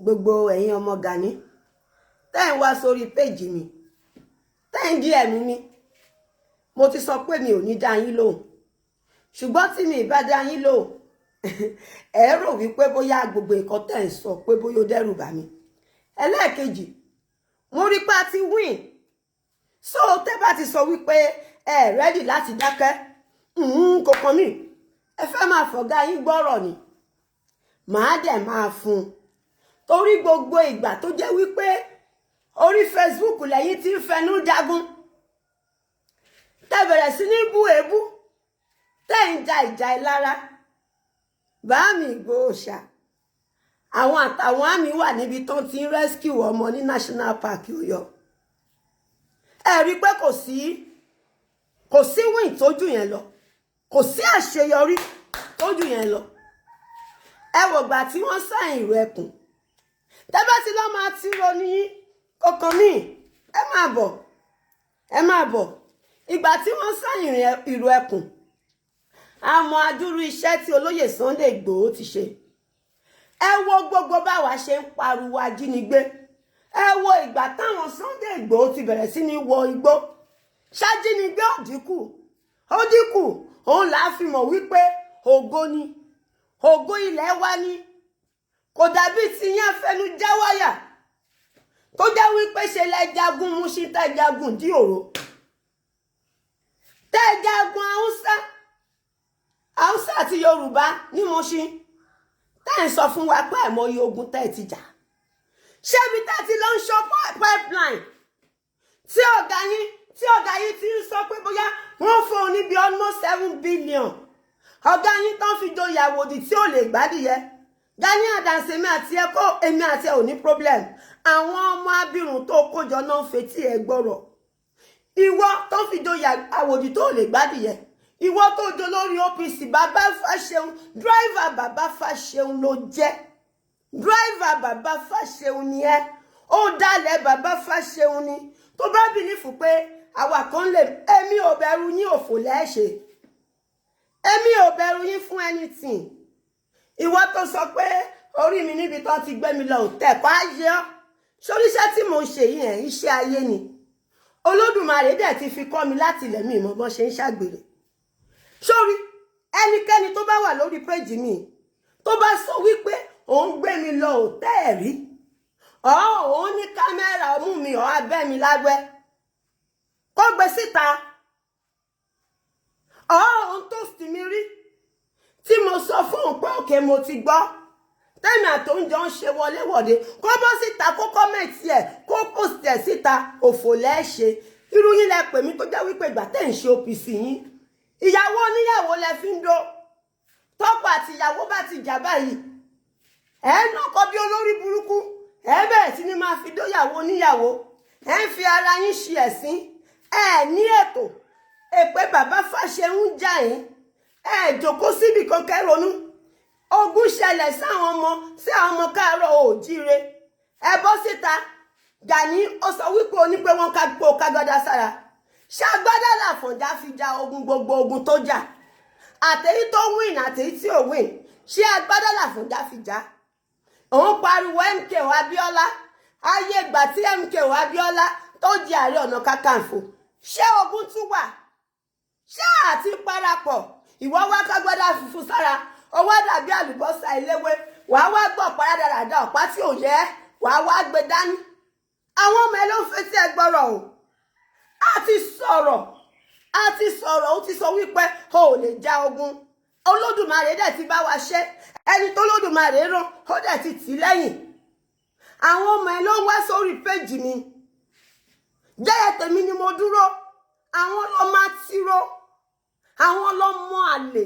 gbogbo ẹ̀yin ọmọ Gani tẹ́ ń wá sórí péjì mi tẹ́ ń DM mi mo ti sọ pé mi ò ní dá yín lóhùn ṣùgbọ́n tí mi bá dá yín lóhùn ẹ rò wípé bóyá gbogbo nǹkan tẹ́ ń sọ pé bóyá ó dẹ́rù bà mí. Ẹlẹ́ẹ̀kejì mo rí pé a ti win so tẹ́ bá ti sọ wípé ẹ rẹ́dì láti dákẹ́ kò kàn mí ẹ fẹ́ máa fọ̀gá yín gbọ́rọ̀ ni màá dẹ̀ máa fún un torí gbogbo ìgbà tó jẹ́ wípé orí Facebook lẹ́yìn tí ń fẹnu jagun tẹ́ bẹ̀rẹ̀ sí ní bú èébú tẹ́ ń ja ìjà ìlara báàmì ìgbòòṣà àwọn àtàwọn àmì wà níbi tó ti ń rescue ọmọ ní National Park Ọ̀yọ́ ẹ rí pé kò sí win tójú yẹn lọ kò sí àṣeyọrí tójú yẹn lọ ẹ wò gbà tí wọ́n sáìn ìrù ẹkùn tẹ́bẹ́ tí lọ́ máa ti ro ní ọkàn mi ẹ máa bọ̀ ìgbà tí wọ́n sáìn ìrù ẹkùn àmọ́ adúrú iṣẹ́ tí olóyè Sunday Igboho ti ṣe ẹ wo gbogbo báwa ṣe ń pariwo ajínigbé ẹ wo ìgbà táwọn Sunday Igboho ti bẹ̀rẹ̀ sí ní wọ igbó ṣájínigbé ó dínkù òun là á fi mọ̀ wípé ògo ni ògo ilẹ̀ wa ni kò dàbí ti yẹn fẹnu já wáyà tó jẹ́ wípé ṣe lẹ jagun Mushin tẹ́ jagun dí òró tẹ́ jagun Haúsá àti Yorùbá ní Mushin tẹ́ ń sọ fún wa pé àìmọye ogun tẹ́ ti jà ṣébi tẹ́ ti lọ ń ṣọ́ pipeline tí ọ̀gá yín ti ń sọ pé bóyá wọ́n fún un níbi almost 7 billion ọ̀gá yín tán fi joyè àwòdì tí ò lè gbádìyẹ Gani Adams èmi àti ẹ ò ní problem àwọn ọmọ abirùn tó kójọ náà fetí ẹ gbọ́rọ̀ ìwọ tó fi joyè àwòdì tó lè gbádìyẹ ìwọ tó jọ lórí OPC bàbá Fáṣẹ̀hùn driver bàbá Fáṣẹ̀hùn ló jẹ́ driver bàbá Fáṣẹ̀hùn ni ẹ ó dalẹ̀ bàbá Fáṣẹ̀hùn ni tó bá bìlífù pé àwa kan lè èmi ò bẹ̀rù yín òfò lẹ́ẹ̀ṣẹ̀ èmi ò bẹ̀rù yín fún anything ìwọ tó sọ pé orí mi níbi tó ti gbé mi lọ òtẹ́ kọ́ ayé ọ́ sóríṣẹ́ tí mò ń ṣe yìí ẹ̀ iṣẹ́ ayé ni Olódùmarè dẹ̀ ti fi kọ́ mi láti ilẹ̀ mi ìmọ̀ bọ́n ṣe ń ṣàgbèrè sórí ẹnikẹ́ni tó bá wà lórí péjì mi tó bá sọ wípé òun gbé mi lọ òtẹ́ rí òun ní kámẹ́rà ọmú mi ọ̀ abẹ́ mi lágbẹ́ kó gbé síta òun tó sì mi rí tí mo sọ fún un pé òkè mo ti gbọ́ tẹ́mi àtòúnjọ ń ṣe wọléwọ̀de kó bọ́ síta kó kọ́mẹ̀tì ẹ̀ kó post ẹ̀ síta òfò lẹ́ẹ̀ṣe irú yín lẹ pè mí tó jẹ́ wípé ìgbà tẹ́ ń ṣe OPC yín ìyàwó oníyàwó lẹ fi ń do tọ́pọ̀ àti ìyàwó bá ti jà báyìí ẹ̀ náà kọ́ bí olórí burúkú ẹ̀ bẹ̀rẹ̀ sí ni máa fi dóyàwó oníyàwó ẹ̀ ń fi ara yín ṣe ẹ̀sín ẹ̀ ní ètò èpè bàbá Fáṣẹ̀hùn jà yín ẹ̀ jókòó síbì kan kẹ́rọ̀nú ogun ṣẹlẹ̀ sáwọn ọmọ káàárọ̀ oòjíire ẹ bọ́ síta Gani ó sọ wípé o ní pé wọ́n ká gbó kágọ́dá sára ṣàgbádá làfọ̀njá fi ja ogun gbogbo ogun tó jà àtèyí tó win àtèyí tí ò win ṣé agbádá làfọ̀njá fi já òun pariwo MKO Abíọ́lá ayé ìgbà tí MKO Abíọ́lá tó jẹ Ààrẹ Ọ̀nà Kakanfò ṣé ogun tún wà ṣé àti parapọ̀ ìwọ wá kágbádá funfun sára ọwọ́ dàbí àlùbọ́sà eléwé wàá wá gbọ́ parádaràdà ọ̀pá tí ò yẹ wàá wá gbé dání àwọn ọmọ ẹ ló ń fetí ẹ gbọ́rọ̀ o a ti sọ̀rọ̀ ó ti sọ wípé o ò lè ja ogun Olódùmarè dẹ̀ ti bá wa ṣe ẹni tó Olódùmarè rán ó dẹ̀ ti tì lẹ́yìn àwọn ọmọ ẹ ló ń wá sórí péjì mi jẹ́yẹ tèmi ni mo dúró àwọn ló máa tiro àwọn ló mọ àlè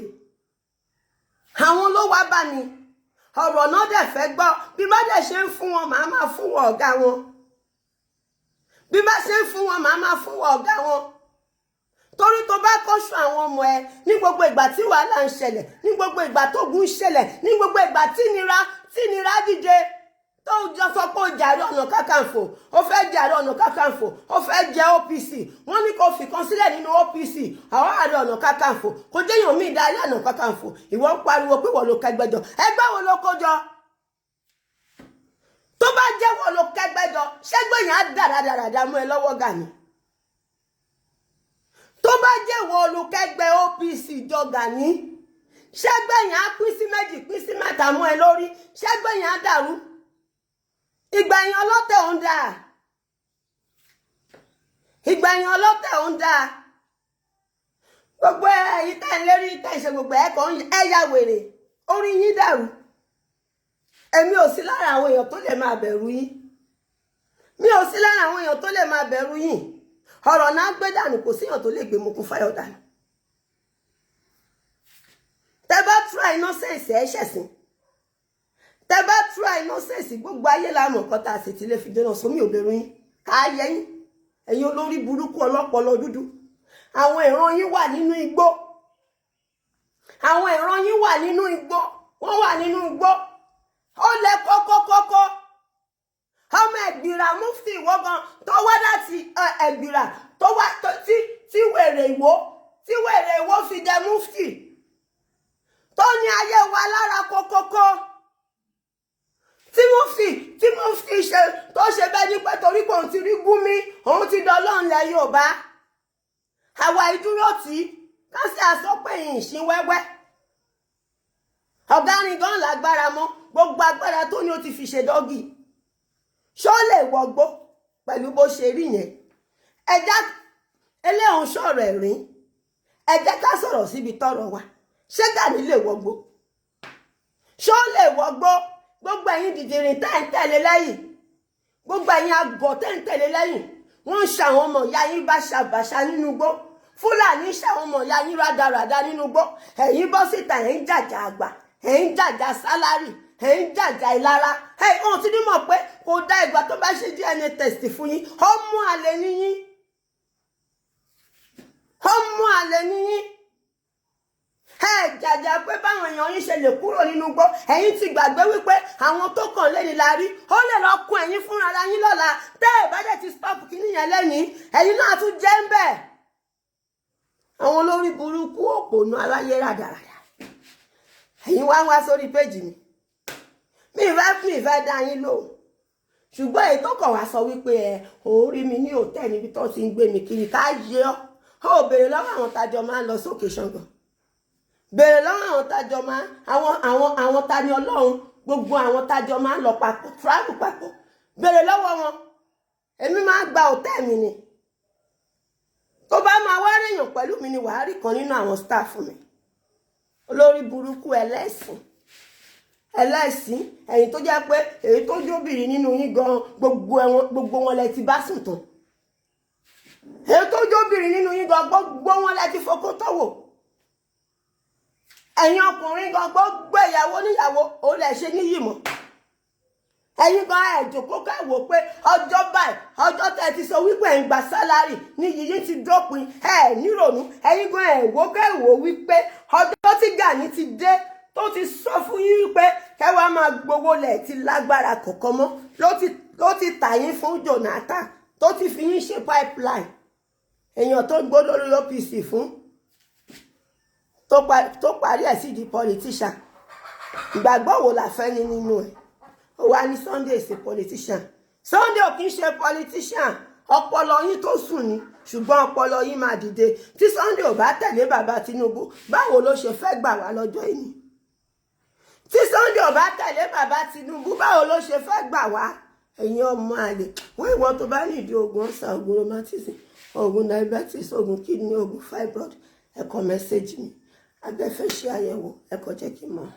àwọn ló wá bá mi ọ̀rọ̀ náà dẹ̀ fẹ́ gbọ́ bí bá dẹ̀ ṣe ń fún wọn màá máa fún wọn ọ̀gá wọn bí bá ṣe ń fún wọn màá máa fún wọn ọ̀gá wọn torí tó bá kọ́ṣù àwọn ọmọ ẹ ní gbogbo ìgbà tí wàhálà ń ṣẹlẹ̀ ní gbogbo ìgbà tógun ń ṣẹlẹ̀ ní gbogbo ìgbà tí nira dìde tó jọ sọ pé ó jàre Ọ̀nà Kakanfò ó fẹ́ jàre Ọ̀nà Kakanfò ó fẹ́ jẹ OPC wọ́n ní kó fìkan sílẹ̀ nínú OPC àwọn Ààrẹ Ọ̀nà Kakanfò kò jẹ́yàn mí darí Ọ̀nà Kakanfò ìwọ ń pariwo pé wọ́n ló kẹgbẹ́jọ ẹgbẹ́ wo ló kójọ yẹn á dáradára mú ẹ lọ́wọ́ Gani. Tó bá jẹ́ ìwọ olùkẹ́gbẹ́ OPC jọ Gani, ṣẹ́gbẹ́ yẹn á pín sí méjì pín sí mẹ́ta mú ẹ lórí, ṣẹ́gbẹ́ yẹn á dàrú. Ìgbẹ̀yìn ọlọ́tẹ̀ ò ń dáa. Ìgbẹ̀yìn ọlọ́tẹ̀ ò ń dáa. Gbogbo ẹ̀yin tẹ́ ń lérí tẹ́ ń ṣe gbogbo ẹ̀kọ́ ẹ̀yà wèrè, orí yín dàrú. Èmi ò sí lára àwọn èèyàn tó lè máa bẹ̀rù yín. Mi ò sí lára àwọn èèyàn tó lè máa bẹ̀rù yín. Ọ̀rọ̀ náà gbé dànù, kò síyàn tó lè gbé mokun fáyọ̀ dànù. Tẹ́ bá try nonsense ẹ ṣẹ̀sìn. Tẹ́ bá try nonsense gbogbo ayé la mọ̀ nǹkan tá a sì ti lè fi dènà sómi ò bẹ̀rù yín. Káyé yín. Ẹ̀yin olórí burúkú ọlọ́pọlọ dúdú. Àwọn ìran yín wà nínú igbó. Àwọn ìran yín wà nínú igbó. Wọ́n wà nínú igbó. Ó lẹ kọ́kọ́kọ́kọ́. Ọmọ Ẹ̀gbìrà mufti ìwọ gan tó wá láti Ẹ̀gbìrà tó wá tí wèrè ìwọ fi dẹ mufti. Tó ní ayé wa lára kọ́kọ́kọ́. Tí mufti ṣe tó ṣe bẹ́ẹ̀ ní pé torí pé òun ti rí Gúnmi, òun ti dọ́lọ́run lẹ Yorùbá. Àwa ìdúró tí kásì àsọ pé ìṣin wẹ́wẹ́. Ọ̀gá rìn gan lágbára mọ́, gbogbo agbára tó ní ó ti fi ṣe dọ́gì. Ṣó lè wọgbó pẹ̀lú bó ṣe rí yẹn? Ẹjá eléhùn sọ̀rọ̀ ẹ̀rín. Ẹ jẹ́ ká sọ̀rọ̀ síbi tọ́rọ̀ wa. Ṣé Gani lè wọgbó? Ṣó lè wọgbó? Gbogbo ẹ̀yin dìdìrín tẹ́ ń tẹ̀lé lẹ́yìn. Gbogbo ẹ̀yin àgọ̀ tẹ́ ń tẹ̀lé lẹ́yìn. Wọ́n ń ṣàwọn ọmọ ìyá yín báṣabàṣa nínú igbó. Fúlàní ṣàwọn ọmọ ìyá yín rádaràda nínú igbó. Ẹ̀yin bọ́ síta ẹ̀ ń jàjà àgbà, ẹ̀ ń jàjà sálárì, ẹ̀ ń jàjà ìlara. Ohun tí ní mọ̀ pé kò dá ìgbà tó bá ṣe DNA test fún yín. Ọmọ àlè ni yín. Ọmọ àlè ni yín. Jàjà pé báwọn èèyàn yín ṣe lè kúrò nínú igbó. Ẹ̀yin ti gbàgbé wípé àwọn tó kàn lé ní la rí. Ó lè lọ kún ẹ̀yin fúnra ara yín lọ́la. Tẹ́ ẹ̀ bá dẹ̀ ti stop kíní yẹn lẹ́yìn. Ẹ̀yin náà tún jẹ́ ń bẹ̀. Àwọn olórí burúkú òpònú aláyé ràdàràdà. Ẹ̀yin wá sórí péjì mi. Mi ìfẹ́ dá yín lò. Ṣùgbọ́n èyí tó kàn wá sọ wípé òun rí mi ní hòtẹ́ẹ̀lì níbi tó ti ń gbé mi kiri ká yé ọ́. Ó béèrè lọ́wọ́ àwọn tájọ máa ń lọ sókè ṣàngàn. Béèrè lọ́wọ́ àwọn tájọ máa àwọn tani Ọlọ́run gbogbo àwọn tájọ máa ń lọ papọ̀ travel papọ̀. Béèrè lọ́wọ́ wọn. Èmi máa gba hòtẹ́ẹ̀lì mi ni. Tó bá máa wá rèèyàn pẹ̀lú mi ni wàá rí kan nínú àwọn staff mi. Olórí burúkú ẹlẹ́sìn. Ẹ̀yin tó jẹ́ pé èyí tó jóbìnrin nínú yín gan gbogbo wọn lẹ ti bá sùn tán. Èyí tó jóbìnrin nínú yín gan gbogbo wọn lẹ ti fokó tọ́wò. Ẹ̀yin ọkùnrin gan gbogbo ìyàwó níyàwó ó lẹ ṣe níyì mọ́. Ẹ̀yin gan ẹ̀jọ̀kó káwò pé ọjọ́ báyìí ọjọ́ tẹ́ ti sọ wípé ẹ̀ ń gba sálárì ní yìí ti dópin nírònú. Ẹ̀yin gan ẹ̀wò káwò wípé ọjọ́ tí Gani ti dé tó ti sọ fún yín wípé kẹwàá máa gbowó lẹ̀ ti lágbára kọ̀ọ̀kan mọ́ ló ti tà yín fún Jonathan tó ti fi yín ṣe pipeline. Èèyàn tó gbó lórí OPC fún tó parí ẹ̀ sí di politician. Ìgbàgbọ́ wo la fẹ́ ní nínú ẹ̀? Ó wá ní Sunday ṣe politician. Sunday ò kí ń ṣe politician. Ọpọlọ yín tó sùn ni ṣùgbọ́n ọpọlọ yín máa dìde. Tí Sunday ò bá tẹ̀lé bàbá Tinubu báwo ló ṣe fẹ́ gbà wá lọ́jọ́ ìní? Tí Sunday ò bá tẹ̀lé bàbá Tinubu báwo ló ṣe fẹ́ gbà wá? Ẹ̀yin ọmọ àlè wọ́n ìwọ tó bá nídìí oògùn ọ̀sà, oògùn rheumatism, oògùn diabetes, oògùn kidney, oògùn fibroid ẹ kọ mẹ́sẹ̀jì mi. Abẹ́fẹ́ ṣe àyẹ̀wò ẹ kọ jẹ́ kí n mọ̀.